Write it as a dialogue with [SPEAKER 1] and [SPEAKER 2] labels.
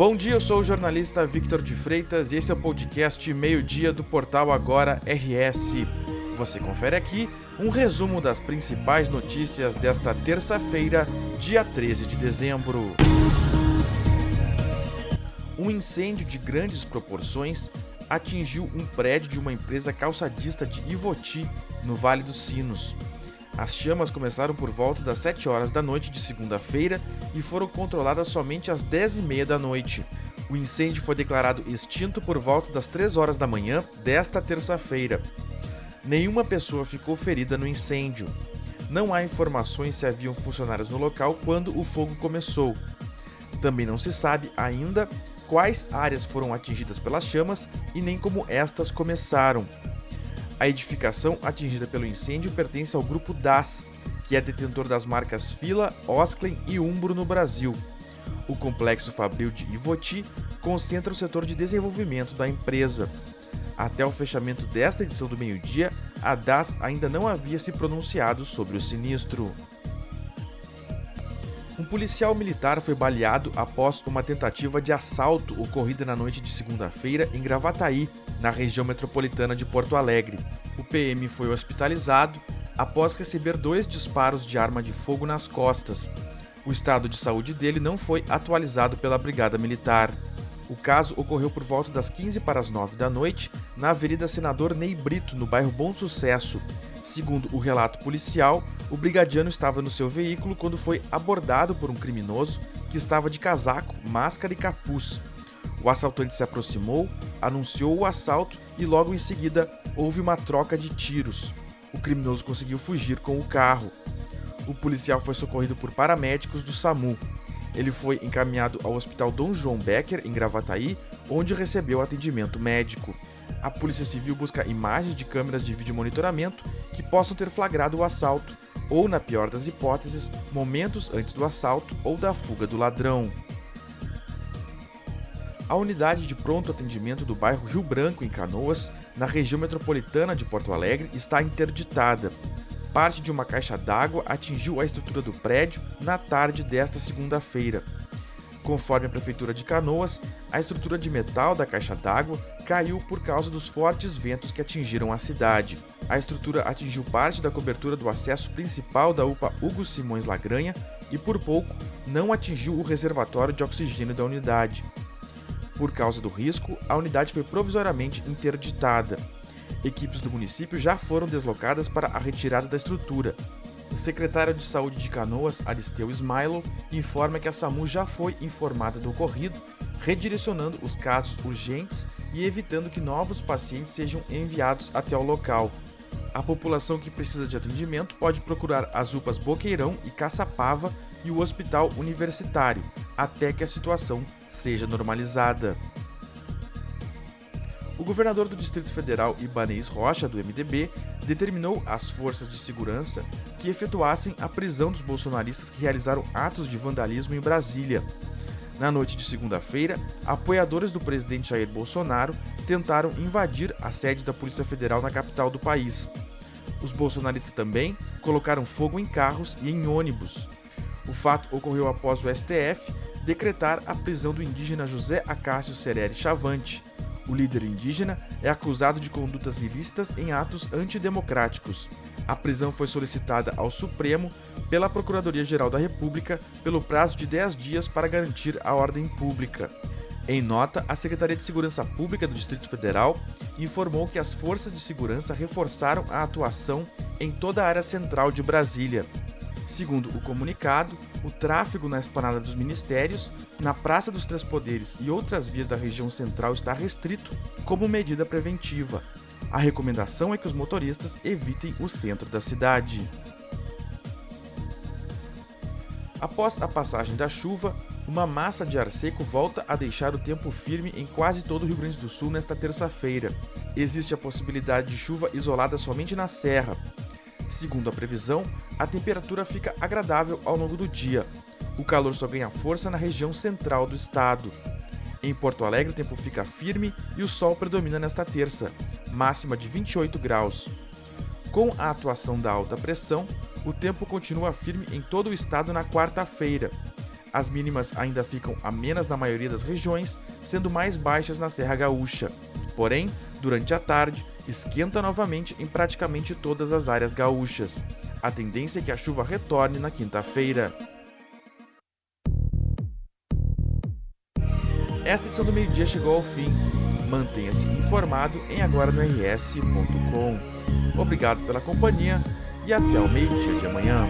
[SPEAKER 1] Bom dia, eu sou o jornalista Victor de Freitas e esse é o podcast Meio-Dia do portal Agora RS. Você confere aqui um resumo das principais notícias desta terça-feira, dia 13 de dezembro. Um incêndio de grandes proporções atingiu um prédio de uma empresa calçadista de Ivoti, no Vale dos Sinos. As chamas começaram por volta das 7 horas da noite de segunda-feira e foram controladas somente às 10h30 da noite. O incêndio foi declarado extinto por volta das 3 horas da manhã desta terça-feira. Nenhuma pessoa ficou ferida no incêndio. Não há informações se haviam funcionários no local quando o fogo começou. Também não se sabe ainda quais áreas foram atingidas pelas chamas e nem como estas começaram. A edificação atingida pelo incêndio pertence ao grupo DAS, que é detentor das marcas Fila, Osklen e Umbro no Brasil. O complexo fabril de Ivoti concentra o setor de desenvolvimento da empresa. Até o fechamento desta edição do Meio-Dia, a DAS ainda não havia se pronunciado sobre o sinistro. Um policial militar foi baleado após uma tentativa de assalto ocorrida na noite de segunda-feira em Gravataí, na região metropolitana de Porto Alegre. O PM foi hospitalizado após receber 2 disparos de arma de fogo nas costas. O estado de saúde dele não foi atualizado pela Brigada Militar. O caso ocorreu por volta das 8h45 da noite, na Avenida Senador Ney Brito, no bairro Bom Sucesso. Segundo o relato policial, o brigadiano estava no seu veículo quando foi abordado por um criminoso que estava de casaco, máscara e capuz. O assaltante se aproximou, anunciou o assalto e logo em seguida houve uma troca de tiros. O criminoso conseguiu fugir com o carro. O policial foi socorrido por paramédicos do SAMU. Ele foi encaminhado ao Hospital Dom João Becker, em Gravataí, onde recebeu atendimento médico. A Polícia Civil busca imagens de câmeras de vídeo monitoramento que possam ter flagrado o assalto, ou, na pior das hipóteses, momentos antes do assalto ou da fuga do ladrão. A unidade de pronto atendimento do bairro Rio Branco, em Canoas, na região metropolitana de Porto Alegre, está interditada. Parte de uma caixa d'água atingiu a estrutura do prédio na tarde desta segunda-feira. Conforme a Prefeitura de Canoas, a estrutura de metal da caixa d'água caiu por causa dos fortes ventos que atingiram a cidade. A estrutura atingiu parte da cobertura do acesso principal da UPA Hugo Simões Lagranha e, por pouco, não atingiu o reservatório de oxigênio da unidade. Por causa do risco, a unidade foi provisoriamente interditada. Equipes do município já foram deslocadas para a retirada da estrutura. O secretário de Saúde de Canoas, Aristeu Smailo, informa que a SAMU já foi informada do ocorrido, redirecionando os casos urgentes e evitando que novos pacientes sejam enviados até o local. A população que precisa de atendimento pode procurar as UPAs Boqueirão e Caçapava e o Hospital Universitário, até que a situação seja normalizada. O governador do Distrito Federal, Ibanez Rocha, do MDB, determinou às forças de segurança que efetuassem a prisão dos bolsonaristas que realizaram atos de vandalismo em Brasília. Na noite de segunda-feira, apoiadores do presidente Jair Bolsonaro tentaram invadir a sede da Polícia Federal na capital do país. Os bolsonaristas também colocaram fogo em carros e em ônibus. O fato ocorreu após o STF decretar a prisão do indígena José Acácio Sereri Chavante. O líder indígena é acusado de condutas ilícitas em atos antidemocráticos. A prisão foi solicitada ao Supremo pela Procuradoria-Geral da República pelo prazo de 10 dias para garantir a ordem pública. Em nota, a Secretaria de Segurança Pública do Distrito Federal informou que as forças de segurança reforçaram a atuação em toda a área central de Brasília. Segundo o comunicado, o tráfego na esplanada dos ministérios, na Praça dos Três Poderes e outras vias da região central está restrito como medida preventiva. A recomendação é que os motoristas evitem o centro da cidade. Após a passagem da chuva, uma massa de ar seco volta a deixar o tempo firme em quase todo o Rio Grande do Sul nesta terça-feira. Existe a possibilidade de chuva isolada somente na Serra. Segundo a previsão, a temperatura fica agradável ao longo do dia. O calor só ganha força na região central do estado. Em Porto Alegre, o tempo fica firme e o sol predomina nesta terça, máxima de 28 graus. Com a atuação da alta pressão, o tempo continua firme em todo o estado na quarta-feira. As mínimas ainda ficam amenas na maioria das regiões, sendo mais baixas na Serra Gaúcha. Porém, durante a tarde, esquenta novamente em praticamente todas as áreas gaúchas. A tendência é que a chuva retorne na quinta-feira. Esta edição do Meio-Dia chegou ao fim. Mantenha-se informado em agora-no-rs.com. Obrigado pela companhia e até o meio-dia de amanhã.